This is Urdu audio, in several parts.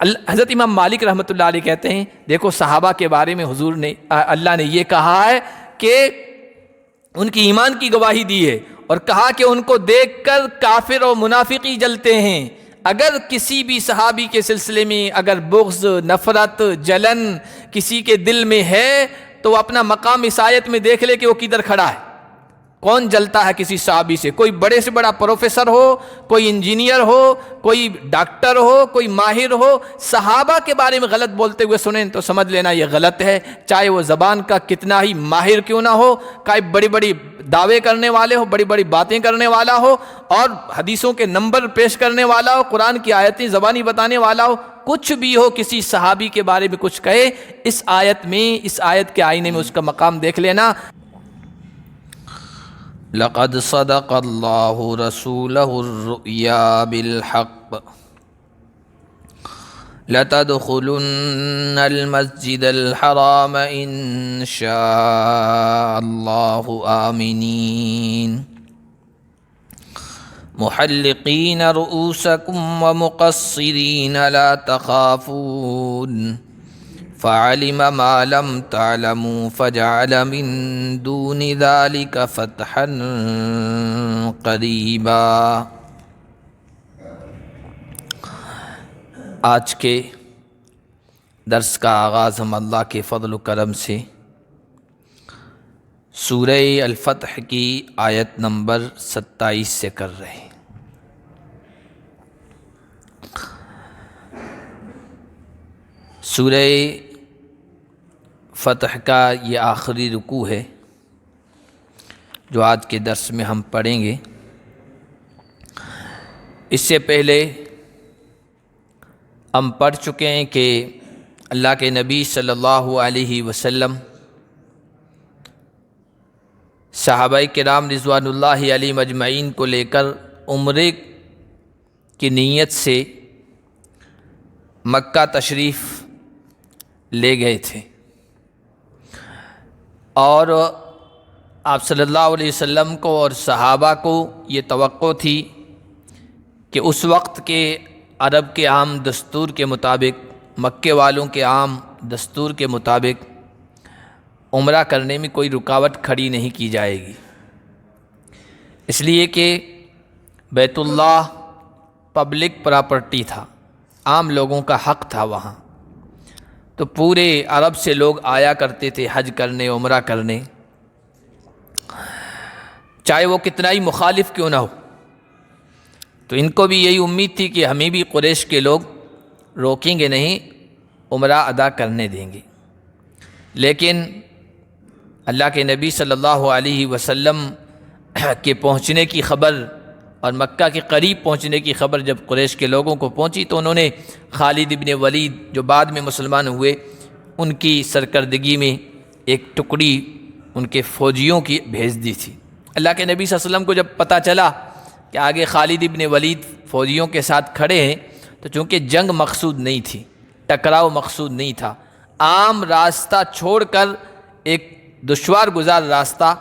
حضرت امام مالک رحمۃ اللہ علیہ کہتے ہیں دیکھو صحابہ کے بارے میں حضور نے اللہ نے یہ کہا ہے کہ ان کی ایمان کی گواہی دی ہے اور کہا کہ ان کو دیکھ کر کافر اور منافقی جلتے ہیں۔ اگر کسی بھی صحابی کے سلسلے میں اگر بغض، نفرت، جلن کسی کے دل میں ہے تو وہ اپنا مقام اس آیت میں دیکھ لے کہ وہ کدھر کھڑا ہے۔ کون جلتا ہے کسی صحابی سے؟ کوئی بڑے سے بڑا پروفیسر ہو، کوئی انجینئر ہو، کوئی ڈاکٹر ہو، کوئی ماہر ہو، صحابہ کے بارے میں غلط بولتے ہوئے سنیں تو سمجھ لینا یہ غلط ہے، چاہے وہ زبان کا کتنا ہی ماہر کیوں نہ ہو، چاہے بڑی بڑی دعوے کرنے والے ہو، بڑی بڑی باتیں کرنے والا ہو اور حدیثوں کے نمبر پیش کرنے والا ہو، قرآن کی آیتیں زبانی بتانے والا ہو، کچھ بھی ہو، کسی صحابی کے بارے میں کچھ کہے، اس آیت میں، اس آیت کے آئینے میں اس کا مقام دیکھ لینا۔ لقد صدق اللہ رسولہ الرؤیا بالحق لتدخلن المسجد الحرام ان شاء اللہ آمنین محلقین رؤوسکم ومقصرین لا تخافون فعلم ما لم تعلموا فجعل من دون ذلك فتحا قریبا۔ آج کے درس کا آغاز ہم اللہ کے فضل و کرم سے سورہ الفتح کی آیت نمبر 27 سے کر رہے ہیں۔ سورہ فتح کا یہ آخری رکوع ہے جو آج کے درس میں ہم پڑھیں گے۔ اس سے پہلے ہم پڑھ چکے ہیں کہ اللہ کے نبی صلی اللہ علیہ وسلم صحابہ کرام رضوان اللہ علیہم اجمعین کو لے کر عمرے کی نیت سے مکہ تشریف لے گئے تھے، اور آپ صلی اللہ علیہ وسلم کو اور صحابہ کو یہ توقع تھی کہ اس وقت کے عرب کے عام دستور کے مطابق، مکے والوں کے عام دستور کے مطابق عمرہ کرنے میں کوئی رکاوٹ کھڑی نہیں کی جائے گی، اس لیے کہ بیت اللہ پبلک پراپرٹی تھا، عام لوگوں کا حق تھا وہاں، تو پورے عرب سے لوگ آیا کرتے تھے حج کرنے، عمرہ کرنے، چاہے وہ کتنا ہی مخالف کیوں نہ ہو۔ تو ان کو بھی یہی امید تھی کہ ہمیں بھی قریش کے لوگ روکیں گے نہیں، عمرہ ادا کرنے دیں گے۔ لیکن اللہ کے نبی صلی اللہ علیہ وسلم کے پہنچنے کی خبر اور مکہ کے قریب پہنچنے کی خبر جب قریش کے لوگوں کو پہنچی تو انہوں نے خالد ابن ولید جو بعد میں مسلمان ہوئے، ان کی سرکردگی میں ایک ٹکڑی ان کے فوجیوں کی بھیج دی تھی۔ اللہ کے نبی صلی اللہ علیہ وسلم کو جب پتہ چلا کہ آگے خالد ابن ولید فوجیوں کے ساتھ کھڑے ہیں، تو چونکہ جنگ مقصود نہیں تھی، ٹکراؤ مقصود نہیں تھا، عام راستہ چھوڑ کر ایک دشوار گزار راستہ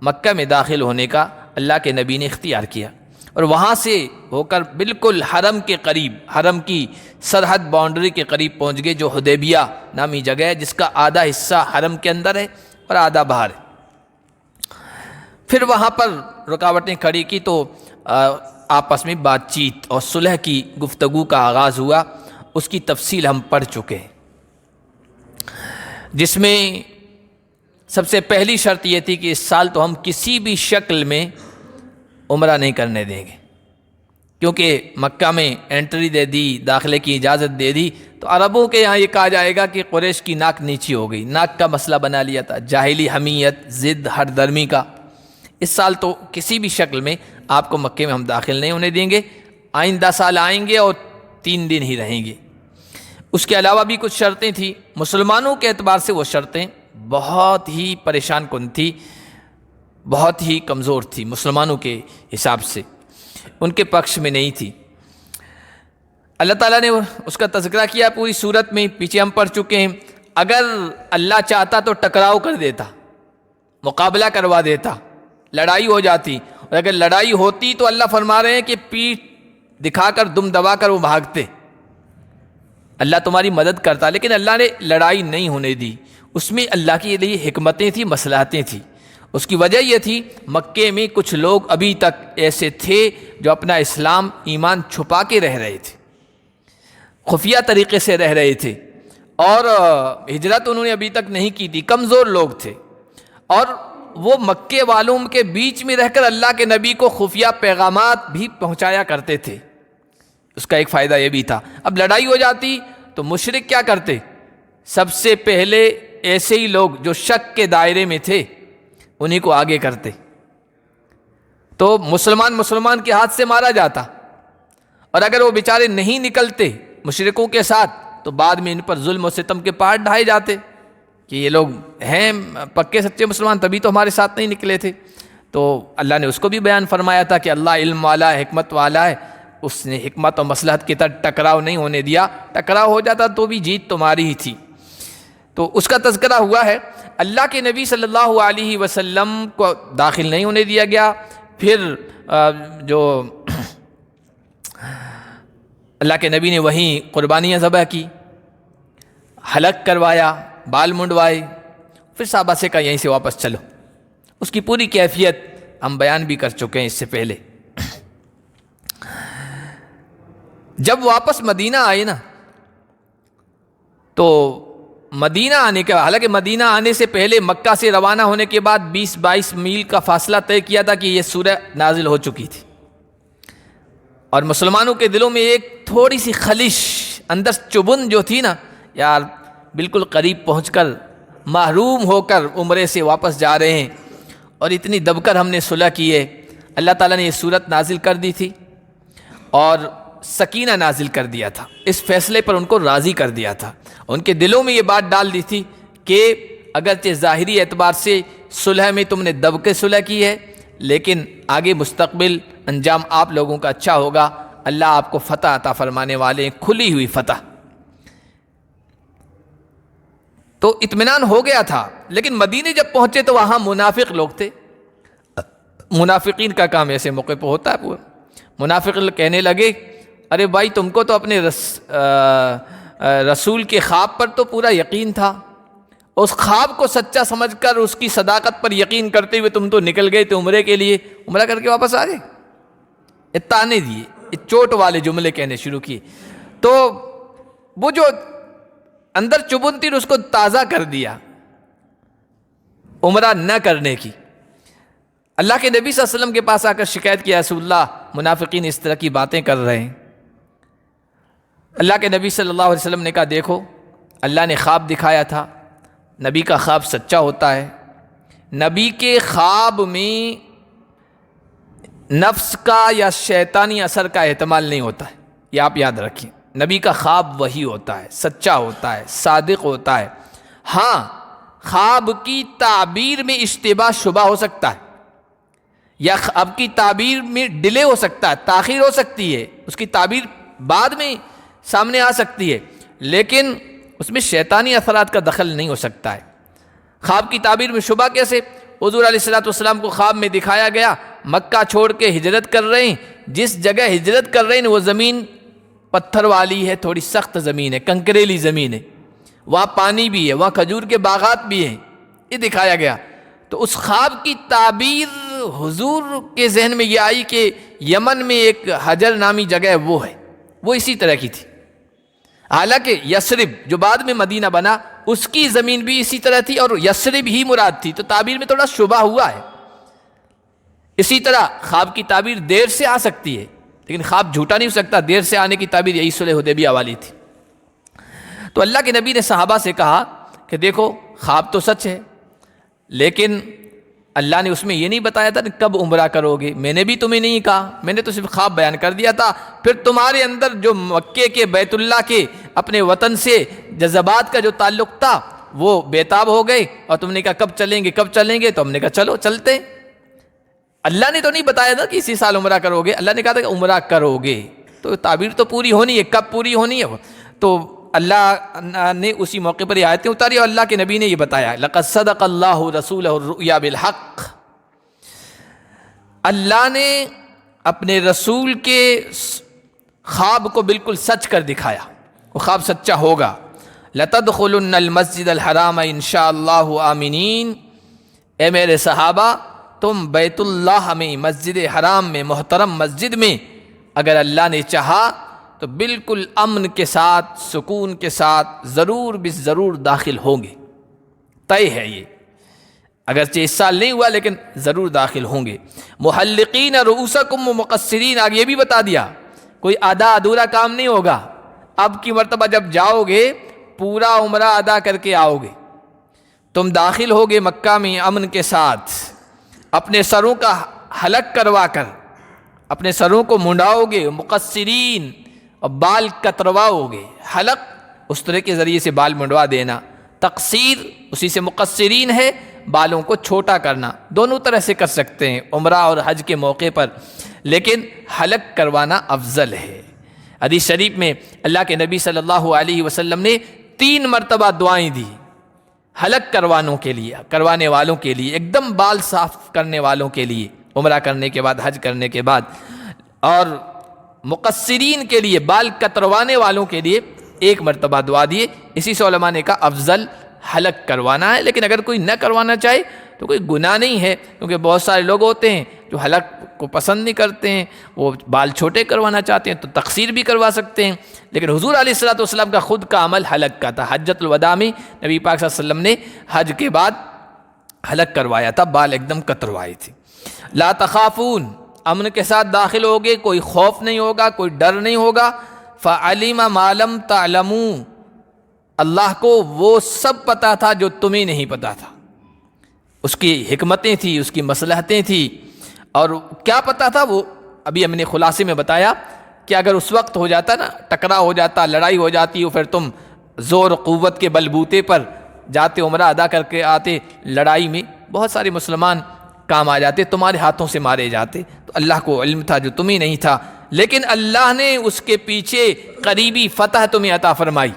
مکہ میں داخل ہونے کا اللہ کے نبی نے اختیار کیا، اور وہاں سے ہو کر بالکل حرم کے قریب، حرم کی سرحد باؤنڈری کے قریب پہنچ گئے، جو حدیبیہ نامی جگہ ہے، جس کا آدھا حصہ حرم کے اندر ہے اور آدھا باہر ہے۔ پھر وہاں پر رکاوٹیں کھڑی کی تو آپس میں بات چیت اور صلح کی گفتگو کا آغاز ہوا، اس کی تفصیل ہم پڑھ چکے ہیں، جس میں سب سے پہلی شرط یہ تھی کہ اس سال تو ہم کسی بھی شکل میں عمرہ نہیں کرنے دیں گے، کیونکہ مکہ میں انٹری دے دی، داخلے کی اجازت دے دی، تو عربوں کے یہاں یہ کہا جائے گا کہ قریش کی ناک نیچی ہو گئی، ناک کا مسئلہ بنا لیا تھا، جاہلی حمیت، ضد، ہر درمی کا۔ اس سال تو کسی بھی شکل میں آپ کو مکے میں ہم داخل نہیں ہونے دیں گے، آئندہ سال آئیں گے اور 3 دن ہی رہیں گے۔ اس کے علاوہ بھی کچھ شرطیں تھیں، مسلمانوں کے اعتبار سے وہ شرطیں بہت ہی پریشان کن تھی، بہت ہی کمزور تھی، مسلمانوں کے حساب سے ان کے پکش میں نہیں تھی۔ اللہ تعالیٰ نے اس کا تذکرہ کیا پوری صورت میں، پیچھے ہم پڑھ چکے ہیں۔ اگر اللہ چاہتا تو ٹکراؤ کر دیتا، مقابلہ کروا دیتا، لڑائی ہو جاتی، اور اگر لڑائی ہوتی تو اللہ فرما رہے ہیں کہ پیٹھ دکھا کر، دم دبا کر وہ بھاگتے، اللہ تمہاری مدد کرتا، لیکن اللہ نے لڑائی نہیں ہونے دی۔ اس میں اللہ کے لیے حکمتیں تھیں، مصلحتیں تھیں۔ اس کی وجہ یہ تھی مکے میں کچھ لوگ ابھی تک ایسے تھے جو اپنا اسلام ایمان چھپا کے رہ رہے تھے، خفیہ طریقے سے رہ رہے تھے، اور ہجرت انہوں نے ابھی تک نہیں کی تھی، کمزور لوگ تھے، اور وہ مکے والوں کے بیچ میں رہ کر اللہ کے نبی کو خفیہ پیغامات بھی پہنچایا کرتے تھے۔ اس کا ایک فائدہ یہ بھی تھا، اب لڑائی ہو جاتی تو مشرک کیا کرتے؟ سب سے پہلے ایسے ہی لوگ جو شک کے دائرے میں تھے انہی کو آگے کرتے، تو مسلمان کے ہاتھ سے مارا جاتا، اور اگر وہ بیچارے نہیں نکلتے مشرکوں کے ساتھ تو بعد میں ان پر ظلم و ستم کے پہاڑ ڈھائے جاتے کہ یہ لوگ ہیں پکے سچے مسلمان، تبھی تو ہمارے ساتھ نہیں نکلے تھے۔ تو اللہ نے اس کو بھی بیان فرمایا تھا کہ اللہ علم والا ہے، حکمت والا ہے، اس نے حکمت و مصلحت کے تحت ٹکراؤ نہیں ہونے دیا، ٹکراؤ ہو جاتا تو بھی جیت تمہاری ہی تھی۔ تو اس کا تذکرہ ہوا ہے۔ اللہ کے نبی صلی اللہ علیہ وسلم کو داخل نہیں ہونے دیا گیا، پھر جو اللہ کے نبی نے وہیں قربانیاں ذبح کی، حلق کروایا، بال منڈوائے، پھر صحابہ سے کہا یہیں سے واپس چلو۔ اس کی پوری کیفیت ہم بیان بھی کر چکے ہیں اس سے پہلے۔ جب واپس مدینہ آئے نا تو مدینہ آنے کے حالانکہ مدینہ آنے سے پہلے مکہ سے روانہ ہونے کے بعد 20-22 میل کا فاصلہ طے کیا تھا کہ یہ سورہ نازل ہو چکی تھی، اور مسلمانوں کے دلوں میں ایک تھوڑی سی خلش، اندر چبن جو تھی نا، یار بالکل قریب پہنچ کر محروم ہو کر عمرے سے واپس جا رہے ہیں، اور اتنی دب کر ہم نے صلح کی ہے۔ اللہ تعالیٰ نے یہ صورت نازل کر دی تھی اور سکینہ نازل کر دیا تھا، اس فیصلے پر ان کو راضی کر دیا تھا، ان کے دلوں میں یہ بات ڈال دی تھی کہ اگرچہ ظاہری اعتبار سے صلح میں تم نے دب کے صلح کی ہے، لیکن آگے مستقبل انجام آپ لوگوں کا اچھا ہوگا، اللہ آپ کو فتح عطا فرمانے والے ہیں، کھلی ہوئی فتح۔ تو اطمینان ہو گیا تھا، لیکن مدینے جب پہنچے تو وہاں منافق لوگ تھے۔ منافقین کا کام ایسے موقع پہ ہوتا ہے پورا۔ منافق کہنے لگے ارے بھائی تم کو تو اپنے رسول کے خواب پر تو پورا یقین تھا، اس خواب کو سچا سمجھ کر اس کی صداقت پر یقین کرتے ہوئے تم تو نکل گئے تھے عمرے کے لیے، عمرہ کر کے واپس آ گئے۔ یہ تانے دیے، یہ چوٹ والے جملے کہنے شروع کیے، تو وہ جو اندر چبن تھی اس کو تازہ کر دیا عمرہ نہ کرنے کی۔ اللہ کے نبی صلی اللہ علیہ وسلم کے پاس آ کر شکایت کی، رسول اللہ منافقین اس طرح کی باتیں کر رہے ہیں۔ اللہ کے نبی صلی اللہ علیہ وسلم نے کہا دیکھو اللہ نے خواب دکھایا تھا، نبی کا خواب سچا ہوتا ہے، نبی کے خواب میں نفس کا یا شیطانی اثر کا احتمال نہیں ہوتا ہے، یہ آپ یاد رکھیں، نبی کا خواب وہی ہوتا ہے، سچا ہوتا ہے، صادق ہوتا ہے۔ ہاں خواب کی تعبیر میں اشتباہ شبہ ہو سکتا ہے، یا خواب کی تعبیر میں ڈیلے ہو سکتا ہے، تاخیر ہو سکتی ہے، اس کی تعبیر بعد میں سامنے آ سکتی ہے، لیکن اس میں شیطانی اثرات کا دخل نہیں ہو سکتا ہے۔ خواب کی تعبیر میں شبہ کیسے؟ حضور علیہ الصلوۃ والسلام کو خواب میں دکھایا گیا مکہ چھوڑ کے ہجرت کر رہے ہیں، جس جگہ ہجرت کر رہے ہیں وہ زمین پتھر والی ہے، تھوڑی سخت زمین ہے، کنکریلی زمین ہے، وہاں پانی بھی ہے، وہاں کھجور کے باغات بھی ہیں، یہ دکھایا گیا۔ تو اس خواب کی تعبیر حضور کے ذہن میں یہ آئی کہ یمن میں ایک حجر نامی جگہ وہ ہے، وہ اسی طرح کی تھی، حالانکہ یثرب جو بعد میں مدینہ بنا اس کی زمین بھی اسی طرح تھی اور یثرب ہی مراد تھی، تو تعبیر میں تھوڑا شبہ ہوا ہے۔ اسی طرح خواب کی تعبیر دیر سے آ سکتی ہے، لیکن خواب جھوٹا نہیں ہو سکتا، دیر سے آنے کی تعبیر یہی صلح حدیبیہ والی تھی۔ تو اللہ کے نبی نے صحابہ سے کہا کہ دیکھو خواب تو سچ ہے، لیکن اللہ نے اس میں یہ نہیں بتایا تھا کہ کب عمرہ کرو گے، میں نے بھی تمہیں نہیں کہا، میں نے تو صرف خواب بیان کر دیا تھا۔ پھر تمہارے اندر جو مکے کے بیت اللہ کے اپنے وطن سے جذبات کا جو تعلق تھا وہ بےتاب ہو گئے، اور تم نے کہا کب چلیں گے کب چلیں گے، تو ہم نے کہا چلو چلتے۔ اللہ نے تو نہیں بتایا تھا کہ اسی سال عمرہ کرو گے، اللہ نے کہا تھا کہ عمرہ کرو گے، تو تعبیر تو پوری ہونی ہے، کب پوری ہونی ہے؟ تو اللہ نے اسی موقع پر یہ آیتیں اتاری اور اللہ کے نبی نے یہ بتایا، لقد صدق اللہ رسولہ الرؤیا بالحق، اللہ نے اپنے رسول کے خواب کو بالکل سچ کر دکھایا، وہ خواب سچا ہوگا۔ لَتَدْخُلُنَّ الْمَسْجِدَ الْحَرَامَ اِنشَاءَ اللَّهُ آمِنِينَ، اے میرے صحابہ تم بیت اللہ میں، مسجد حرام میں، محترم مسجد میں اگر اللہ نے چاہا تو بالکل امن کے ساتھ، سکون کے ساتھ ضرور ضرور داخل ہوں گے، طے ہے یہ، اگرچہ اس سال نہیں ہوا لیکن ضرور داخل ہوں گے۔ محلقین رؤوسکم ومقصرین، آگے یہ بھی بتا دیا کوئی آدھا ادھورا کام نہیں ہوگا، اب کی مرتبہ جب جاؤ گے پورا عمرہ ادا کر کے آؤ گے۔ تم داخل ہوگے مکہ میں امن کے ساتھ، اپنے سروں کا حلق کروا کر اپنے سروں کو منڈاؤ گے، مقصرین، اور بال کترواؤ گے۔ حلق اس طرح کے ذریعے سے بال منڈوا دینا، تقصیر اسی سے مقصرین ہے، بالوں کو چھوٹا کرنا، دونوں طرح سے کر سکتے ہیں عمرہ اور حج کے موقع پر، لیکن حلق کروانا افضل ہے۔ حدیث شریف میں اللہ کے نبی صلی اللہ علیہ وسلم نے 3 مرتبہ دعائیں دی حلق کروانے والوں کے لیے، ایک دم بال صاف کرنے والوں کے لیے عمرہ کرنے کے بعد، حج کرنے کے بعد، اور مقصرین کے لیے، بال کتروانے والوں کے لیے 1 مرتبہ دعا دیے۔ اسی سے علماء نے کہا افضل حلق کروانا ہے، لیکن اگر کوئی نہ کروانا چاہے تو کوئی گناہ نہیں ہے، کیونکہ بہت سارے لوگ ہوتے ہیں جو حلق کو پسند نہیں کرتے ہیں، وہ بال چھوٹے کروانا چاہتے ہیں تو تقصیر بھی کروا سکتے ہیں، لیکن حضور علیہ الصلوۃ والسلام کا خود کا عمل حلق کا تھا۔ حجۃ الوداع میں نبی پاک صلی اللہ علیہ وسلم نے حج کے بعد حلق کروایا تھا، بال ایک دم کتروائے تھے۔ لا تخافون، امن کے ساتھ داخل ہوگے، کوئی خوف نہیں ہوگا، کوئی ڈر نہیں ہوگا۔ فعلم ما لم تعلموا، اللہ کو وہ سب پتا تھا جو تمہیں نہیں پتا تھا، اس کی حکمتیں تھیں، اس کی مصلحتیں تھیں، اور کیا پتا تھا وہ ابھی ہم نے خلاصے میں بتایا کہ اگر اس وقت ہو جاتا نا، ٹکرا ہو جاتا، لڑائی ہو جاتی، اور پھر تم زور قوت کے بلبوتے پر جاتے، عمرہ ادا کر کے آتے، لڑائی میں بہت سارے مسلمان کام آ جاتے، تمہارے ہاتھوں سے مارے جاتے، تو اللہ کو علم تھا جو تمہیں نہیں تھا، لیکن اللہ نے اس کے پیچھے قریبی فتح تمہیں عطا فرمائی۔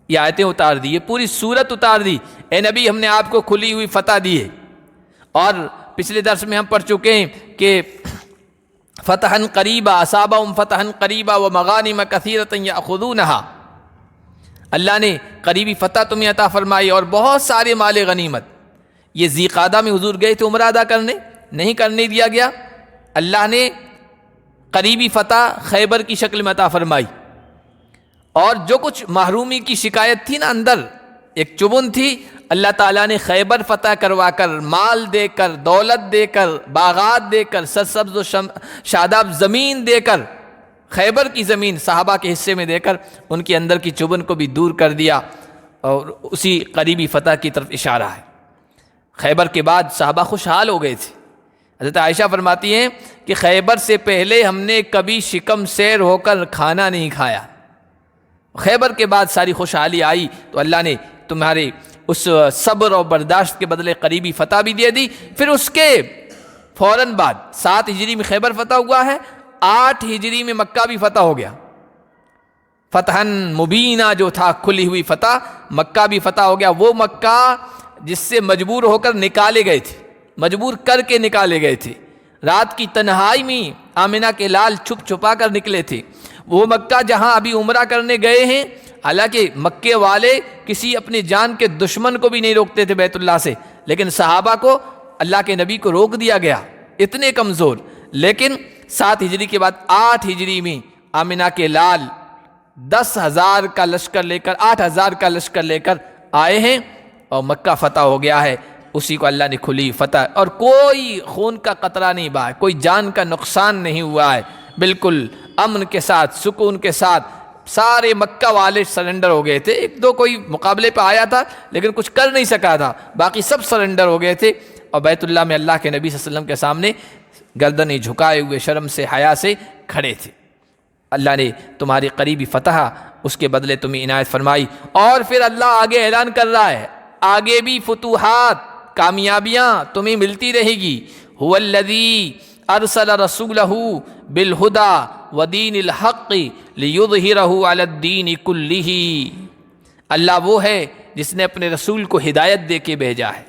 یہ آیتیں اتار دی، یہ پوری سورت اتار دی، اے نبی ہم نے آپ کو کھلی ہوئی فتح دی ہے۔ اور پچھلے درس میں ہم پڑھ چکے ہیں کہ فتحا قریبا اصابہم فتحا قریبا ومغانم کثیرۃ یأخذونہا، اللہ نے قریبی فتح تمہیں عطا فرمائی اور بہت سارے مال غنیمت۔ یہ ذی قعدہ میں حضور گئے تھے عمرہ ادا کرنے، نہیں کرنے دیا گیا، اللہ نے قریبی فتح خیبر کی شکل میں عطا فرمائی، اور جو کچھ محرومی کی شکایت تھی نا، اندر ایک چبن تھی، اللہ تعالیٰ نے خیبر فتح کروا کر، مال دے کر، دولت دے کر، باغات دے کر، سرسبز و شاداب زمین دے کر، خیبر کی زمین صحابہ کے حصے میں دے کر ان کے اندر کی چبن کو بھی دور کر دیا، اور اسی قریبی فتح کی طرف اشارہ ہے۔ خیبر کے بعد صحابہ خوشحال ہو گئے تھے۔ حضرت عائشہ فرماتی ہیں کہ خیبر سے پہلے ہم نے کبھی شکم سیر ہو کر کھانا نہیں کھایا، خیبر کے بعد ساری خوشحالی آئی تو اللہ نے تمہارے اس صبر اور برداشت کے بدلے قریبی فتح بھی دے دی۔ پھر اس کے فوراً بعد 7 ہجری میں خیبر فتح ہوا ہے، 8 ہجری میں مکہ بھی فتح ہو گیا۔ فتحا مبینہ جو تھا، کھلی ہوئی فتح، مکہ بھی فتح ہو گیا، وہ مکہ جس سے مجبور ہو کر نکالے گئے تھے، مجبور کر کے نکالے گئے تھے، رات کی تنہائی میں آمنہ کے لال چھپ چھپا کر نکلے تھے، وہ مکہ جہاں ابھی عمرہ کرنے گئے ہیں، حالانکہ مکے والے کسی اپنی جان کے دشمن کو بھی نہیں روکتے تھے بیت اللہ سے، لیکن صحابہ کو، اللہ کے نبی کو روک دیا گیا، اتنے کمزور۔ لیکن 7 ہجری کے بعد 8 ہجری میں آمنہ کے لال 10,000 کا لشکر لے کر، 8,000 کا لشکر لے کر آئے ہیں، اور مکہ فتح ہو گیا ہے۔ اسی کو اللہ نے کھلی فتح، اور کوئی خون کا قطرہ نہیں بہا، کوئی جان کا نقصان نہیں ہوا ہے، بالکل امن کے ساتھ، سکون کے ساتھ۔ سارے مکہ والے سرنڈر ہو گئے تھے، 1-2 کوئی مقابلے پہ آیا تھا لیکن کچھ کر نہیں سکا تھا، باقی سب سرنڈر ہو گئے تھے، اور بیت اللہ میں اللہ کے نبی صلی اللہ علیہ وسلم کے سامنے گردنیں جھکائے ہوئے شرم سے، حیا سے کھڑے تھے۔ اللہ نے تمہاری قریبی فتح اس کے بدلے تمہیں عنایت فرمائی، اور پھر اللہ آگے اعلان کر رہا ہے، آگے بھی فتوحات، کامیابیاں تمہیں ملتی رہے گی۔ هو الذی ارسل رسولہ بالہدی ودین الحق لیظہرہ علی الدین کلہ، اللہ وہ ہے جس نے اپنے رسول کو ہدایت دے کے بھیجا ہے،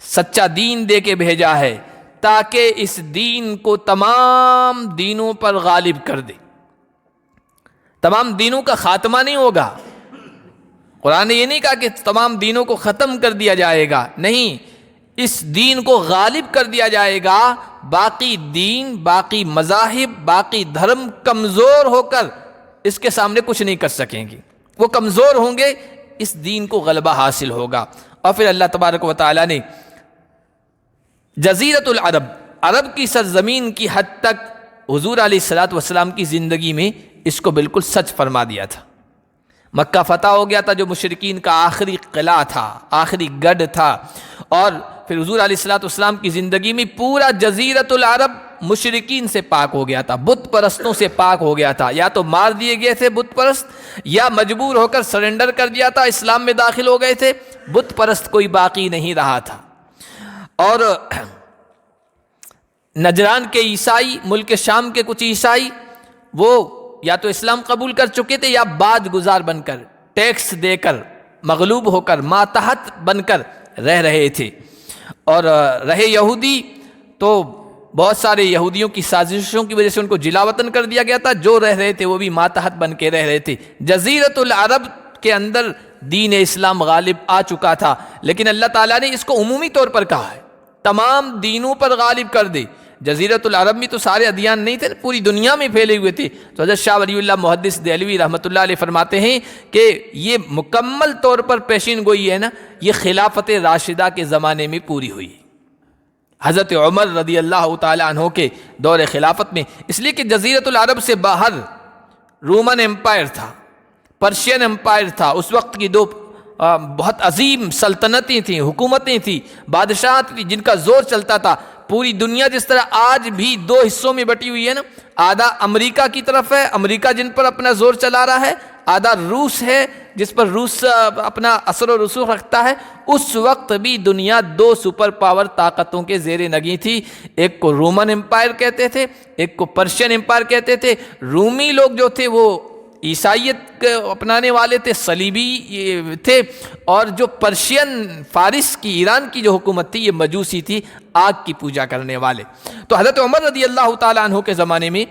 سچا دین دے کے بھیجا ہے، تاکہ اس دین کو تمام دینوں پر غالب کر دے۔ تمام دینوں کا خاتمہ نہیں ہوگا. قرآن نے یہ نہیں کہا کہ تمام دینوں کو ختم کر دیا جائے گا، نہیں، اس دین کو غالب کر دیا جائے گا. باقی دین، باقی مذاہب، باقی دھرم کمزور ہو کر اس کے سامنے کچھ نہیں کر سکیں گے. وہ کمزور ہوں گے، اس دین کو غلبہ حاصل ہوگا. اور پھر اللہ تبارک و تعالیٰ نے جزیرۃ العرب، عرب کی سرزمین کی حد تک حضور علیہ الصلاۃ والسلام کی زندگی میں اس کو بالکل سچ فرما دیا تھا. مکہ فتح ہو گیا تھا، جو مشرکین کا آخری قلعہ تھا، آخری گڑھ تھا. اور پھر حضور علیہ الصلاۃ والسلام کی زندگی میں پورا جزیرۃ العرب مشرکین سے پاک ہو گیا تھا، بت پرستوں سے پاک ہو گیا تھا. یا تو مار دیے گئے تھے بت پرست، یا مجبور ہو کر سرنڈر کر دیا تھا، اسلام میں داخل ہو گئے تھے. بت پرست کوئی باقی نہیں رہا تھا. اور نجران کے عیسائی، ملک شام کے کچھ عیسائی، وہ یا تو اسلام قبول کر چکے تھے یا باج گزار بن کر، ٹیکس دے کر، مغلوب ہو کر، ماتحت بن کر رہ رہے تھے. اور رہے یہودی تو بہت سارے یہودیوں کی سازشوں کی وجہ سے ان کو جلا وطن کر دیا گیا تھا. جو رہ رہے تھے وہ بھی ماتحت بن کے رہ رہے تھے. جزیرۃ العرب کے اندر دین اسلام غالب آ چکا تھا، لیکن اللہ تعالیٰ نے اس کو عمومی طور پر کہا ہے، تمام دینوں پر غالب کر دے. جزیرۃ العرب میں تو سارے ادیان نہیں تھے، پوری دنیا میں پھیلے ہوئے تھے. تو حضرت شاہ ولی اللہ محدث دہلوی رحمۃ اللہ علیہ فرماتے ہیں کہ یہ مکمل طور پر پیشین گوئی ہے نا، یہ خلافت راشدہ کے زمانے میں پوری ہوئی، حضرت عمر رضی اللہ تعالیٰ عنہ کے دور خلافت میں. اس لیے کہ جزیرۃ العرب سے باہر رومن امپائر تھا، پرشین امپائر تھا. اس وقت کی دو بہت عظیم سلطنتیں تھیں، حکومتیں تھیں، بادشاہت تھیں، جن کا زور چلتا تھا. پوری دنیا جس طرح آج بھی دو حصوں میں بٹی ہوئی ہے نا، آدھا امریکہ کی طرف ہے، امریکہ جن پر اپنا زور چلا رہا ہے، آدھا روس ہے جس پر روس اپنا اثر و رسوخ رکھتا ہے. اس وقت بھی دنیا دو سپر پاور طاقتوں کے زیر نگیں تھی. ایک کو رومن امپائر کہتے تھے، ایک کو پرشین امپائر کہتے تھے. رومی لوگ جو تھے وہ عیسائیت اپنانے والے تھے، صلیبی تھے. اور جو پرشین، فارس کی، ایران کی جو حکومت تھی، یہ مجوسی تھی، آگ کی پوجا کرنے والے. تو حضرت عمر رضی اللہ تعالیٰ عنہ کے زمانے میں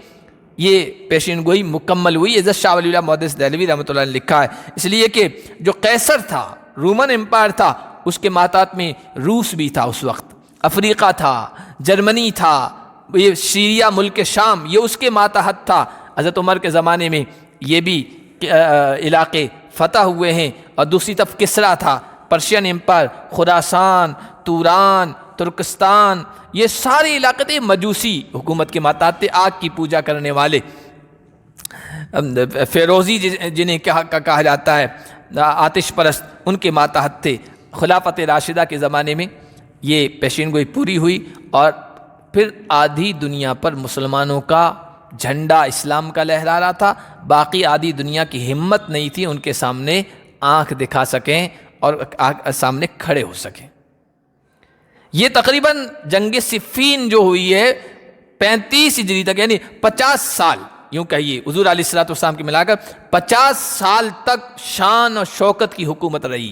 یہ پیشین گوئی مکمل ہوئی. حضرت شاہ ولی اللہ محدث دہلوی رحمۃ اللہ نے لکھا ہے، اس لیے کہ جو قیصر تھا، رومن امپائر تھا، اس کے ماتحت میں روس بھی تھا اس وقت، افریقہ تھا، جرمنی تھا، یہ سیریا، ملک شام، یہ اس کے ماتحت تھا. حضرت عمر کے زمانے میں یہ بھی علاقے فتح ہوئے ہیں. اور دوسری طرف کسرا تھا، پرشین امپائر، خراسان، توران، ترکستان، یہ سارے علاقے تھے مجوسی حکومت کے ماتحت تھے، آگ کی پوجا کرنے والے. فیروزی جنہیں کہا جاتا ہے، آتش پرست، ان کے ماتحت تھے. خلافت راشدہ کے زمانے میں یہ پیشین گوئی پوری ہوئی. اور پھر آدھی دنیا پر مسلمانوں کا جھنڈا اسلام کا لہرا رہا تھا. باقی آدھی دنیا کی ہمت نہیں تھی ان کے سامنے آنکھ دکھا سکیں اور سامنے کھڑے ہو سکیں. یہ تقریباً جنگ صفین جو ہوئی ہے 35 ہجری تک، یعنی 50 سال یوں کہیے، حضور علیہ الصلوۃ والسلام کی ملا کر 50 سال تک شان اور شوکت کی حکومت رہی.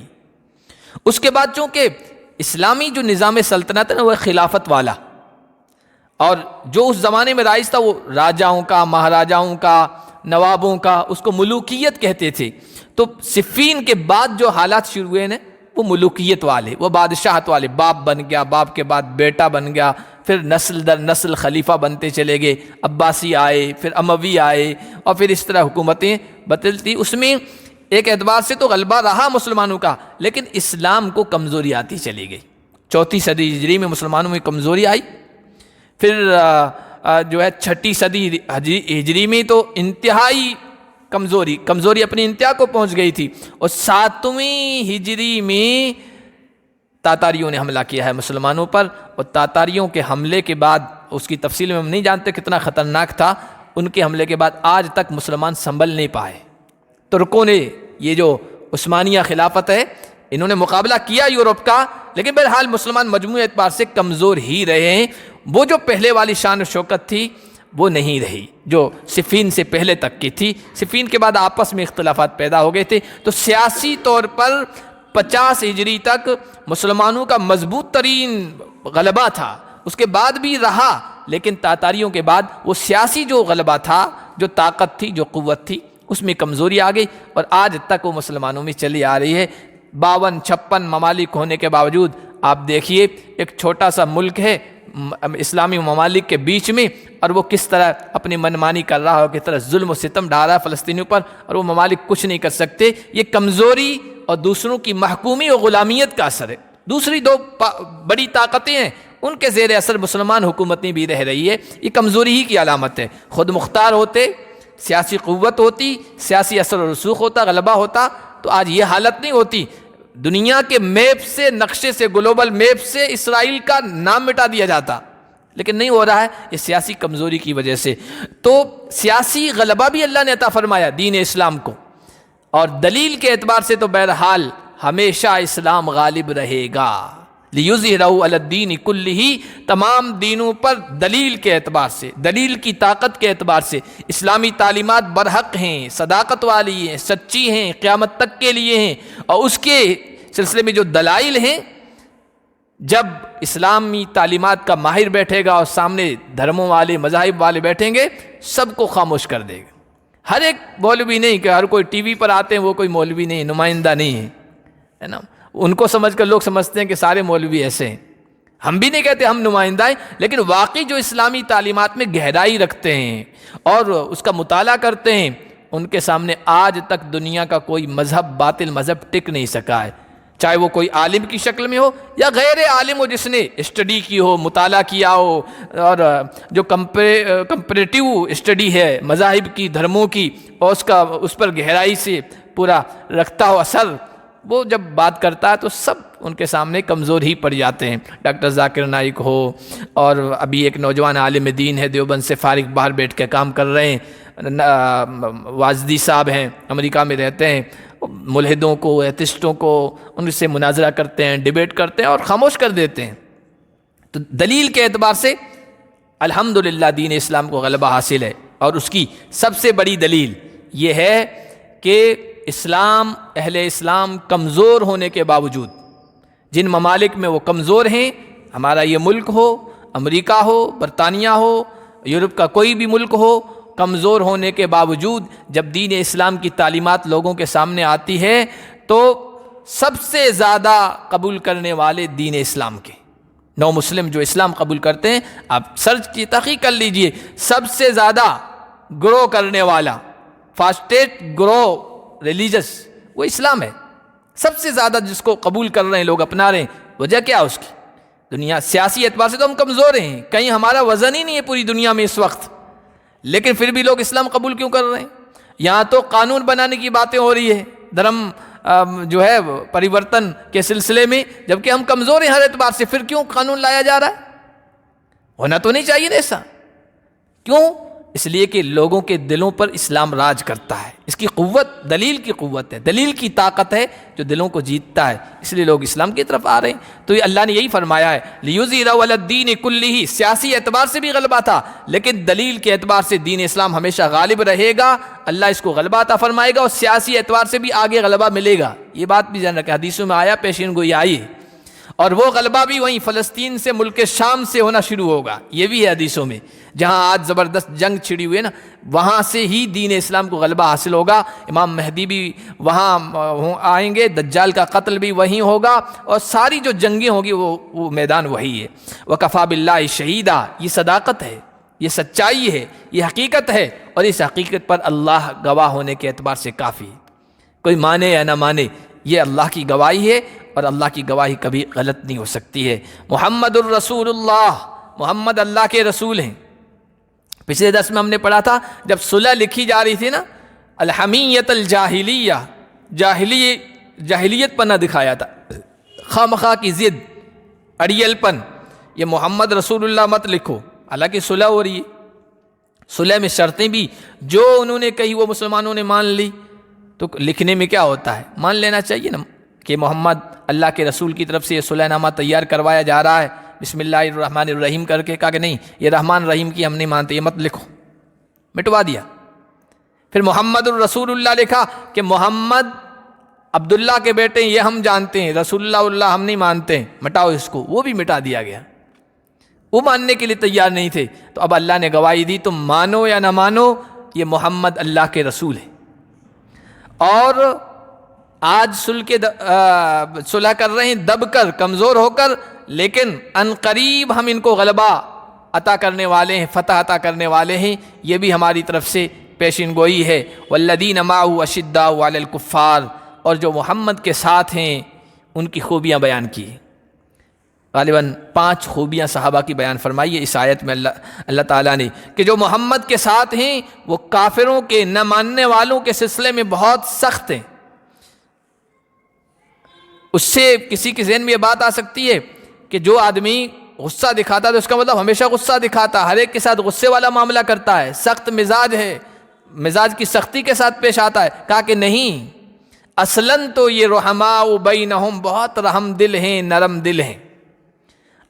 اس کے بعد چونکہ اسلامی جو نظام سلطنت ہے نا، وہ خلافت والا، اور جو اس زمانے میں رائج تھا وہ راجاؤں کا، مہاراجاؤں کا، نوابوں کا، اس کو ملوکیت کہتے تھے. تو صفین کے بعد جو حالات شروع ہوئے نا، وہ ملوکیت والے، وہ بادشاہت والے. باپ بن گیا، باپ کے بعد بیٹا بن گیا، پھر نسل در نسل خلیفہ بنتے چلے گئے. عباسی آئے، پھر اموی آئے، اور پھر اس طرح حکومتیں بدلتی. اس میں ایک اعتبار سے تو غلبہ رہا مسلمانوں کا، لیکن اسلام کو کمزوری آتی چلی گئی. 4 صدی ہجری میں مسلمانوں میں کمزوری آئی. پھر جو ہے 6 صدی ہجری میں تو انتہائی کمزوری اپنی انتہا کو پہنچ گئی تھی. اور 7ویں ہجری میں تاتاریوں نے حملہ کیا ہے مسلمانوں پر. اور تاتاریوں کے حملے کے بعد، اس کی تفصیل میں ہم نہیں جانتے کتنا خطرناک تھا، ان کے حملے کے بعد آج تک مسلمان سنبھل نہیں پائے. ترکوں نے، یہ جو عثمانیہ خلافت ہے، انہوں نے مقابلہ کیا یورپ کا، لیکن بہرحال مسلمان مجموعی اعتبار سے کمزور ہی رہے ہیں. وہ جو پہلے والی شان و شوکت تھی وہ نہیں رہی جو صفین سے پہلے تک کی تھی. صفین کے بعد آپس میں اختلافات پیدا ہو گئے تھے. تو سیاسی طور پر 50 ہجری تک مسلمانوں کا مضبوط ترین غلبہ تھا. اس کے بعد بھی رہا، لیکن تاتاریوں کے بعد وہ سیاسی جو غلبہ تھا، جو طاقت تھی، جو قوت تھی، اس میں کمزوری آ گئی اور آج تک وہ مسلمانوں میں چلی آ رہی ہے۔ 52-56 ممالک ہونے کے باوجود آپ دیکھیے ایک چھوٹا سا ملک ہے اسلامی ممالک کے بیچ میں، اور وہ کس طرح اپنی منمانی کر رہا ہے، کس طرح ظلم و ستم ڈھا رہا ہے فلسطینیوں پر، اور وہ ممالک کچھ نہیں کر سکتے۔ یہ کمزوری اور دوسروں کی محکومی اور غلامیت کا اثر ہے۔ دوسری دو بڑی طاقتیں ہیں، ان کے زیر اثر مسلمان حکومتیں بھی رہ رہی ہے، یہ کمزوری ہی کی علامت ہے۔ خود مختار ہوتے، سیاسی قوت ہوتی، سیاسی اثر و رسوخ ہوتا، غلبہ ہوتا، تو آج یہ حالت نہیں ہوتی۔ دنیا کے میپ سے، نقشے سے، گلوبل میپ سے اسرائیل کا نام مٹا دیا جاتا، لیکن نہیں ہو رہا ہے، یہ سیاسی کمزوری کی وجہ سے۔ تو سیاسی غلبہ بھی اللہ نے عطا فرمایا دین اسلام کو، اور دلیل کے اعتبار سے تو بہرحال ہمیشہ اسلام غالب رہے گا۔ لِيُظْهِرَهُ عَلَى الدِّينِ كُلِّهِ، تمام دینوں پر دلیل کے اعتبار سے، دلیل کی طاقت کے اعتبار سے اسلامی تعلیمات برحق ہیں، صداقت والی ہیں، سچی ہیں، قیامت تک کے لیے ہیں، اور اس کے سلسلے میں جو دلائل ہیں، جب اسلامی تعلیمات کا ماہر بیٹھے گا اور سامنے دھرموں والے، مذاہب والے بیٹھیں گے، سب کو خاموش کر دے گا۔ ہر ایک مولوی نہیں کہ ہر کوئی ٹی وی پر آتے ہیں وہ کوئی مولوی نہیں، نمائندہ نہیں ہے نا، ان کو سمجھ کر لوگ سمجھتے ہیں کہ سارے مولوی ایسے ہیں۔ ہم بھی نہیں کہتے ہم نمائندہ ہیں، لیکن واقعی جو اسلامی تعلیمات میں گہرائی رکھتے ہیں اور اس کا مطالعہ کرتے ہیں، ان کے سامنے آج تک دنیا کا کوئی مذہب، باطل مذہب ٹک نہیں سکا ہے، چاہے وہ کوئی عالم کی شکل میں ہو یا غیر عالم ہو جس نے اسٹڈی کی ہو، مطالعہ کیا ہو، اور جو کمپریٹیو اسٹڈی ہے مذاہب کی، دھرموں کی، اور اس پر گہرائی سے پورا رکھتا ہو اثر، وہ جب بات کرتا ہے تو سب ان کے سامنے کمزور ہی پڑ جاتے ہیں۔ ڈاکٹر ذاکر نائک ہو، اور ابھی ایک نوجوان عالم دین ہے دیوبند سے فارغ، باہر بیٹھ کے کام کر رہے ہیں، واجدی صاحب ہیں، امریکہ میں رہتے ہیں، ملحدوں کو، ایتھسٹوں کو ان سے مناظرہ کرتے ہیں، ڈیبیٹ کرتے ہیں اور خاموش کر دیتے ہیں۔ تو دلیل کے اعتبار سے الحمدللہ دین اسلام کو غلبہ حاصل ہے، اور اس کی سب سے بڑی دلیل یہ ہے کہ اسلام، اہل اسلام کمزور ہونے کے باوجود، جن ممالک میں وہ کمزور ہیں، ہمارا یہ ملک ہو، امریکہ ہو، برطانیہ ہو، یورپ کا کوئی بھی ملک ہو، کمزور ہونے کے باوجود جب دین اسلام کی تعلیمات لوگوں کے سامنے آتی ہے تو سب سے زیادہ قبول کرنے والے دین اسلام کے نو مسلم جو اسلام قبول کرتے ہیں، آپ سرچ کی تحقیق کر لیجئے، سب سے زیادہ گرو کرنے والا، فاسٹیسٹ گرو ریلیجس وہ اسلام ہے۔ سب سے زیادہ جس کو قبول کر رہے ہیں لوگ، اپنا رہے ہیں، وجہ کیا اس کی؟ دنیا سیاسی اعتبار سے تو ہم کمزور ہیں، کہیں ہمارا وزن ہی نہیں ہے پوری دنیا میں اس وقت، لیکن پھر بھی لوگ اسلام قبول کیوں کر رہے ہیں؟ یہاں تو قانون بنانے کی باتیں ہو رہی ہے دھرم جو ہے پریورتن کے سلسلے میں، جبکہ ہم کمزور ہیں ہر اعتبار سے، پھر کیوں قانون لایا جا رہا ہے؟ ہونا تو نہیں چاہیے ایسا، کیوں؟ اس لیے کہ لوگوں کے دلوں پر اسلام راج کرتا ہے، اس کی قوت دلیل کی قوت ہے، دلیل کی طاقت ہے جو دلوں کو جیتتا ہے، اس لیے لوگ اسلام کی طرف آ رہے ہیں۔ تو یہ اللہ نے یہی فرمایا ہے لِيُظْهِرَهُ عَلَى الدِّينِ كُلِّهِ، سیاسی اعتبار سے بھی غلبہ تھا، لیکن دلیل کے اعتبار سے دین اسلام ہمیشہ غالب رہے گا، اللہ اس کو غلبہ عطا فرمائے گا، اور سیاسی اعتبار سے بھی آگے غلبہ ملے گا۔ یہ بات بھی جان رکھیں، حدیثوں میں آیا، پیشین گوئی آئی ہے، اور وہ غلبہ بھی وہیں فلسطین سے، ملک شام سے ہونا شروع ہوگا، یہ بھی ہے حدیثوں میں، جہاں آج زبردست جنگ چھڑی ہوئی ہے نا، وہاں سے ہی دین اسلام کو غلبہ حاصل ہوگا، امام مہدی بھی وہاں آئیں گے، دجال کا قتل بھی وہیں ہوگا، اور ساری جو جنگیں ہوگی وہ میدان وہی ہے۔ وَكَفَى بِاللَّهِ شَهِيدًا، یہ صداقت ہے، یہ سچائی ہے، یہ حقیقت ہے، اور اس حقیقت پر اللہ گواہ ہونے کے اعتبار سے کافی ہے، کوئی مانے یا نہ مانے، یہ اللہ کی گواہی ہے، اور اللہ کی گواہی کبھی غلط نہیں ہو سکتی ہے۔ محمد الرسول اللہ، محمد اللہ کے رسول ہیں۔ پچھلے درس میں ہم نے پڑھا تھا جب صلح لکھی جا رہی تھی نا، الحمیت الجاہلیہ، جاہلیت پن نہ دکھایا تھا، خواہ مخواہ کی ضد، اڑیل پن، یہ محمد رسول اللہ مت لکھو، حالانکہ صلح ہو رہی ہے، صلح میں شرطیں بھی جو انہوں نے کہی وہ مسلمانوں نے مان لی، تو لکھنے میں کیا ہوتا ہے، مان لینا چاہیے نا کہ محمد اللہ کے رسول کی طرف سے یہ صلح نامہ تیار کروایا جا رہا ہے، بسم اللہ الرحمن الرحیم کر کے، کہا کہ نہیں یہ رحمان رحیم کی ہم نہیں مانتے، یہ مت لکھو، مٹوا دیا۔ پھر محمد الرسول اللہ لکھا کہ محمد عبداللہ کے بیٹے یہ ہم جانتے ہیں، رسول اللہ ہم نہیں مانتے ہیں، مٹاؤ اس کو، وہ بھی مٹا دیا گیا، وہ ماننے کے لیے تیار نہیں تھے۔ تو اب اللہ نے گواہی دی، تم مانو یا نہ مانو، یہ محمد اللہ کے رسول ہے، اور آج صلح کر رہے ہیں دب کر، کمزور ہو کر، لیکن ان قریب ہم ان کو غلبہ عطا کرنے والے ہیں، فتح عطا کرنے والے ہیں، یہ بھی ہماری طرف سے پیشین گوئی ہے۔ والذین معہ اشداء علی الکفار، اور جو محمد کے ساتھ ہیں ان کی خوبیاں بیان کی۔ غالباً 5 خوبیاں صحابہ کی بیان فرمائی ہے اس آیت میں اللہ تعالیٰ نے، کہ جو محمد کے ساتھ ہیں وہ کافروں کے، نہ ماننے والوں کے سلسلے میں بہت سخت ہیں۔ اس سے کسی کے ذہن میں یہ بات آ سکتی ہے کہ جو آدمی غصہ دکھاتا ہے تو اس کا مطلب ہمیشہ غصہ دکھاتا، ہر ایک کے ساتھ غصے والا معاملہ کرتا ہے، سخت مزاج ہے، مزاج کی سختی کے ساتھ پیش آتا ہے۔ کہا کہ نہیں، اصلاً تو یہ رحماء بینہم، بہت رحم دل ہیں، نرم دل ہیں۔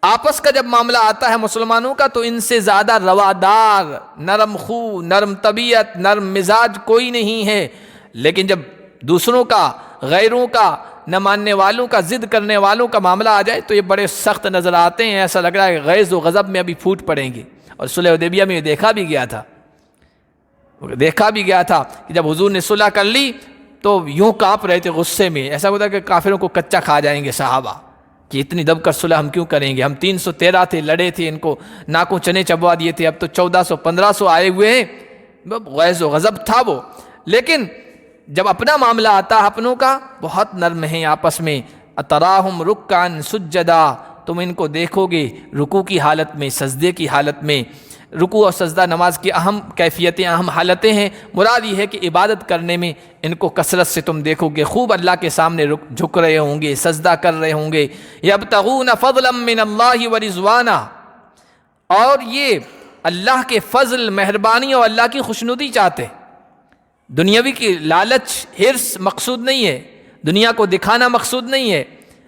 آپس کا جب معاملہ آتا ہے مسلمانوں کا تو ان سے زیادہ روادار، نرم خو، نرم طبیعت، نرم مزاج کوئی نہیں ہے، لیکن جب دوسروں کا، غیروں کا، نہ ماننے والوں کا، ضد کرنے والوں کا معاملہ آ جائے تو یہ بڑے سخت نظر آتے ہیں، ایسا لگ رہا ہے غیظ و غضب میں ابھی پھوٹ پڑیں گے۔ اور صلح حدیبیہ میں یہ دیکھا بھی گیا تھا کہ جب حضور نے صلح کر لی تو یوں کانپ رہے تھے غصے میں، ایسا ہوتا کہ کافروں کو کچا کھا جائیں گے صحابہ، کہ اتنی دب کر صلح ہم کیوں کریں گے، ہم 313 تھے، لڑے تھے، ان کو ناکوں چنے چبوا دیے تھے، اب تو 1400 1500 آئے ہوئے ہیں۔ غیظ و غضب تھا وہ، لیکن جب اپنا معاملہ آتا ہے اپنوں کا، بہت نرم ہیں آپس میں۔ اتراہم رکعا سجدا، تم ان کو دیکھو گے رکوع کی حالت میں، سجدے کی حالت میں۔ رکوع اور سجدہ نماز کی اہم کیفیتیں، اہم حالتیں ہیں۔ مراد یہ ہے کہ عبادت کرنے میں ان کو کثرت سے تم دیکھو گے، خوب اللہ کے سامنے جھک رہے ہوں گے، سجدہ کر رہے ہوں گے۔ یبتغون فضلا من اللہ ورضوانا، اور یہ اللہ کے فضل، مہربانی اور اللہ کی خوشنودی چاہتے ہیں۔ دنیاوی کی لالچ، حرص مقصود نہیں ہے، دنیا کو دکھانا مقصود نہیں ہے،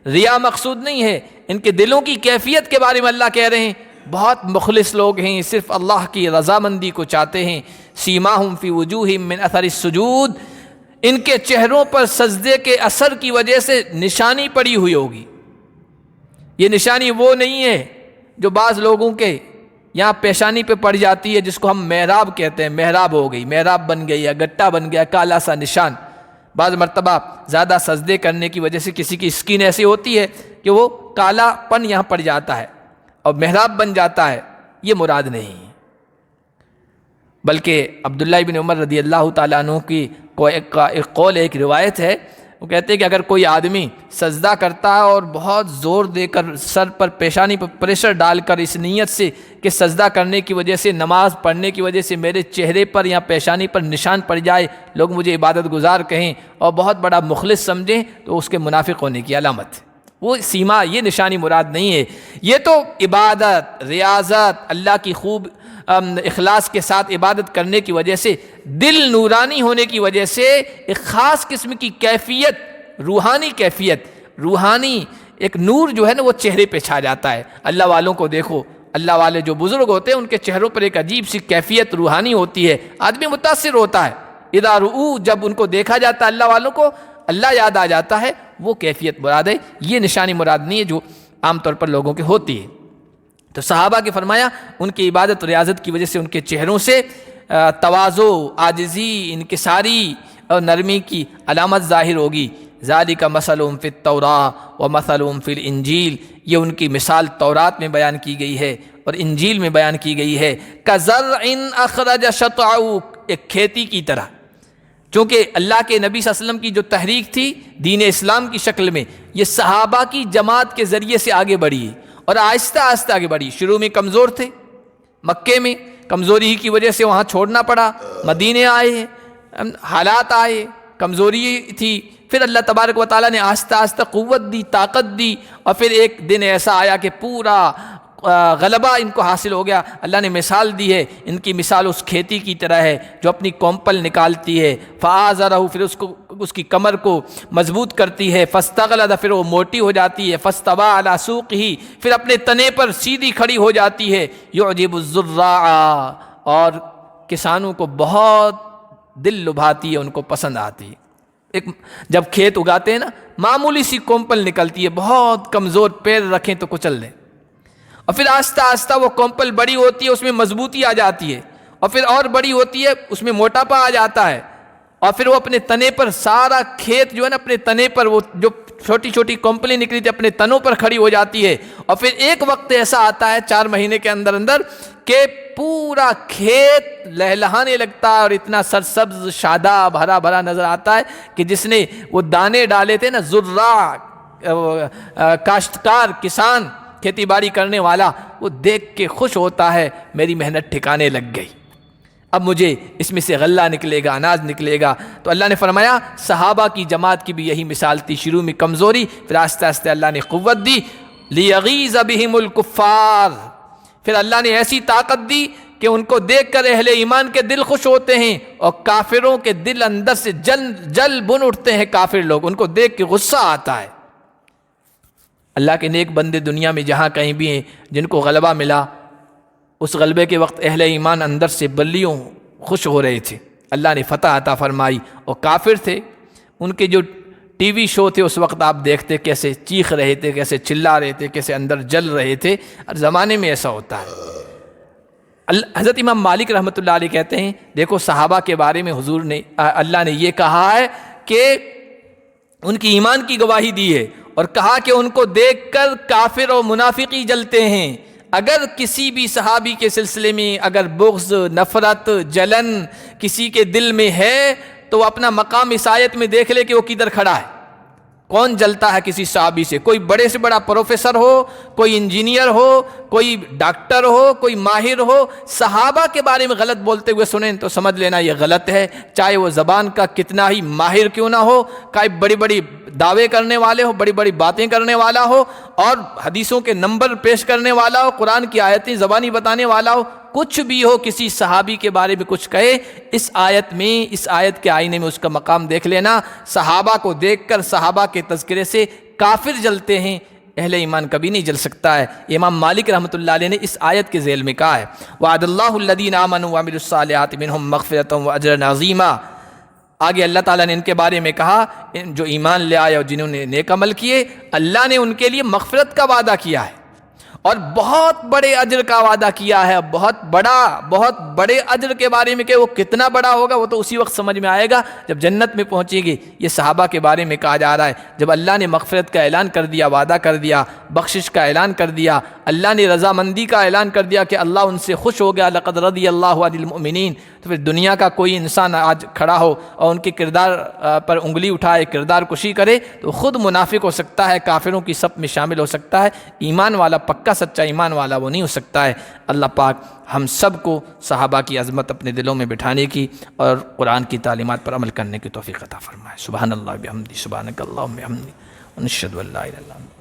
ریا مقصود نہیں ہے۔ ان کے دلوں کی کیفیت کے بارے میں اللہ کہہ رہے ہیں بہت مخلص لوگ ہیں، صرف اللہ کی رضامندی کو چاہتے ہیں۔ سیماہم فی وجوہہم من اثر السجود، ان کے چہروں پر سجدے کے اثر کی وجہ سے نشانی پڑی ہوئی ہوگی۔ یہ نشانی وہ نہیں ہے جو بعض لوگوں کے یہاں پیشانی پہ پڑ جاتی ہے، جس کو ہم محراب کہتے ہیں، محراب ہو گئی، محراب بن گئی یا گٹا بن گیا، کالا سا نشان۔ بعض مرتبہ زیادہ سجدے کرنے کی وجہ سے کسی کی اسکن ایسی ہوتی ہے کہ وہ کالا پن یہاں پڑ جاتا ہے اور محراب بن جاتا ہے، یہ مراد نہیں ہے۔ بلکہ عبداللہ بن عمر رضی اللہ تعالیٰ عنہ کی ایک قول، ایک روایت ہے، وہ کہتے ہیں کہ اگر کوئی آدمی سجدہ کرتا ہے اور بہت زور دے کر سر پر، پیشانی پر پریشر ڈال کر اس نیت سے کہ سجدہ کرنے کی وجہ سے، نماز پڑھنے کی وجہ سے میرے چہرے پر یا پیشانی پر نشان پڑ جائے، لوگ مجھے عبادت گزار کہیں اور بہت بڑا مخلص سمجھیں، تو اس کے منافق ہونے کی علامت۔ وہ سیما، یہ نشانی مراد نہیں ہے۔ یہ تو عبادت، ریاضت، اللہ کی خوب اخلاص کے ساتھ عبادت کرنے کی وجہ سے، دل نورانی ہونے کی وجہ سے ایک خاص قسم کی کیفیت، روحانی کیفیت، روحانی ایک نور جو ہے نا وہ چہرے پہ چھا جاتا ہے۔ اللہ والوں کو دیکھو، اللہ والے جو بزرگ ہوتے ہیں ان کے چہروں پر ایک عجیب سی کیفیت روحانی ہوتی ہے، آدمی متاثر ہوتا ہے۔ اذا رؤوا، جب ان کو دیکھا جاتا ہے اللہ والوں کو، اللہ یاد آ جاتا ہے، وہ کیفیت مراد ہے۔ یہ نشانی مراد نہیں ہے جو عام طور پر لوگوں کے ہوتی ہے۔ تو صحابہ کے فرمایا ان کی عبادت و ریاضت کی وجہ سے ان کے چہروں سے تواضع، عاجزی، انکساری اور نرمی کی علامت ظاہر ہوگی۔ ذالک مثلہم فی التوراۃ ومثلہم فی الانجیل، یہ ان کی مثال تورات میں بیان کی گئی ہے اور انجیل میں بیان کی گئی ہے۔ کزرع اخرج شطأہ، ایک کھیتی کی طرح۔ چونکہ اللہ کے نبی صلی اللہ علیہ وسلم کی جو تحریک تھی دین اسلام کی شکل میں، یہ صحابہ کی جماعت کے ذریعے سے آگے بڑھی ہے اور آہستہ آہستہ آگے بڑھی۔ شروع میں کمزور تھے، مکے میں کمزوری کی وجہ سے وہاں چھوڑنا پڑا، مدینے آئے، حالات آئے، کمزوری تھی، پھر اللہ تبارک و تعالیٰ نے آہستہ آہستہ قوت دی، طاقت دی، اور پھر ایک دن ایسا آیا کہ پورا غلبہ ان کو حاصل ہو گیا۔ اللہ نے مثال دی ہے، ان کی مثال اس کھیتی کی طرح ہے جو اپنی کومپل نکالتی ہے، فآزرہ، پھر اس کی کمر کو مضبوط کرتی ہے، فاستغلظ، پھر وہ موٹی ہو جاتی ہے، فاستویٰ علی سوقہ، پھر اپنے تنے پر سیدھی کھڑی ہو جاتی ہے، یعجب الزراع، اور کسانوں کو بہت دل لبھاتی ہے، ان کو پسند آتی ہے۔ ایک جب کھیت اگاتے ہیں نا، معمولی سی کومپل نکلتی ہے، بہت کمزور، پیر رکھیں تو کچل دیں، اور پھر آہستہ آہستہ وہ کومپل بڑی ہوتی ہے، اس میں مضبوطی آ جاتی ہے، اور پھر اور بڑی ہوتی ہے، اس میں موٹاپا آ جاتا ہے، اور پھر وہ اپنے تنے پر سارا کھیت جو ہے نا، اپنے تنے پر وہ جو چھوٹی چھوٹی کمپلی نکلی تھی اپنے تنوں پر کھڑی ہو جاتی ہے، اور پھر ایک وقت ایسا آتا ہے 4 مہینے کے اندر اندر کہ پورا کھیت لہلہانے لگتا ہے اور اتنا سرسبز شاداب ہرا بھرا نظر آتا ہے کہ جس نے وہ دانے ڈالے تھے نا، زراع کاشتکار کسان کھیتی باڑی کرنے والا، وہ دیکھ کے خوش ہوتا ہے میری محنت ٹھکانے لگ گئی، اب مجھے اس میں سے غلہ نکلے گا، اناج نکلے گا۔ تو اللہ نے فرمایا صحابہ کی جماعت کی بھی یہی مثال تھی، شروع میں کمزوری، پھر آہستہ آہستہ اللہ نے قوت دی، لیغیظ بہم الکفار، پھر اللہ نے ایسی طاقت دی کہ ان کو دیکھ کر اہل ایمان کے دل خوش ہوتے ہیں اور کافروں کے دل اندر سے جل بن اٹھتے ہیں، کافر لوگ ان کو دیکھ کے غصہ آتا ہے۔ اللہ کے نیک بندے دنیا میں جہاں کہیں بھی ہیں جن کو غلبہ ملا، اس غلبے کے وقت اہل ایمان اندر سے بلیوں خوش ہو رہے تھے، اللہ نے فتح عطا فرمائی، اور کافر تھے ان کے جو ٹی وی شو تھے اس وقت آپ دیکھتے کیسے چیخ رہے تھے، کیسے چلا رہے تھے، کیسے اندر جل رہے تھے، اور زمانے میں ایسا ہوتا ہے۔ حضرت امام مالک رحمۃ اللہ علیہ کہتے ہیں دیکھو صحابہ کے بارے میں حضور نے اللہ نے یہ کہا ہے کہ ان کی ایمان کی گواہی دی ہے، اور کہا کہ ان کو دیکھ کر کافر اور منافقی جلتے ہیں۔ اگر کسی بھی صحابی کے سلسلے میں اگر بغض، نفرت، جلن کسی کے دل میں ہے تو وہ اپنا مقام اس آیت میں دیکھ لے کہ وہ کدھر کھڑا ہے۔ کون جلتا ہے کسی صحابی سے؟ کوئی بڑے سے بڑا پروفیسر ہو، کوئی انجینئر ہو، کوئی ڈاکٹر ہو، کوئی ماہر ہو، صحابہ کے بارے میں غلط بولتے ہوئے سنیں تو سمجھ لینا یہ غلط ہے، چاہے وہ زبان کا کتنا ہی ماہر کیوں نہ ہو، چاہے بڑی بڑی دعوے کرنے والے ہو، بڑی بڑی باتیں کرنے والا ہو، اور حدیثوں کے نمبر پیش کرنے والا ہو، قرآن کی آیتیں زبانی بتانے والا ہو، کچھ بھی ہو، کسی صحابی کے بارے میں کچھ کہے، اس آیت میں، اس آیت کے آئینے میں اس کا مقام دیکھ لینا۔ صحابہ کو دیکھ کر صحابہ کے تذکرے سے کافر جلتے ہیں، اہل ایمان کبھی نہیں جل سکتا ہے۔ امام مالک رحمۃ اللہ علیہ نے اس آیت کے ذیل میں کہا ہے وعد اللہ الذین آمنوا وعملوا الصالحات منہم مغفرۃ واجرا عظیما۔ آگے اللہ تعالیٰ نے ان کے بارے میں کہا جو ایمان لے آئے اور جنہوں نے نیک عمل کیے، اللہ نے ان کے لیے مغفرت کا وعدہ کیا ہے اور بہت بڑے اجر کا وعدہ کیا ہے، بہت بڑے اجر کے بارے میں کہ وہ کتنا بڑا ہوگا وہ تو اسی وقت سمجھ میں آئے گا جب جنت میں پہنچے گی۔ یہ صحابہ کے بارے میں کہا جا رہا ہے، جب اللہ نے مغفرت کا اعلان کر دیا، وعدہ کر دیا، بخشش کا اعلان کر دیا، اللہ نے رضامندی کا اعلان کر دیا کہ اللہ ان سے خوش ہو گیا، لقد رضی اللہ عن المؤمنین، تو پھر دنیا کا کوئی انسان آج کھڑا ہو اور ان کے کردار پر انگلی اٹھائے، کردار کشی کرے تو خود منافق ہو سکتا ہے، کافروں کی صف میں شامل ہو سکتا ہے، ایمان والا پکا سچا ایمان والا وہ نہیں ہو سکتا ہے۔ اللہ پاک ہم سب کو صحابہ کی عظمت اپنے دلوں میں بٹھانے کی اور قرآن کی تعلیمات پر عمل کرنے کی توفیق عطا فرمائے۔ سبحان اللہ بحمدہ، سبحانک اللہم بحمدک، ونشہد ان لا الہ الا انت۔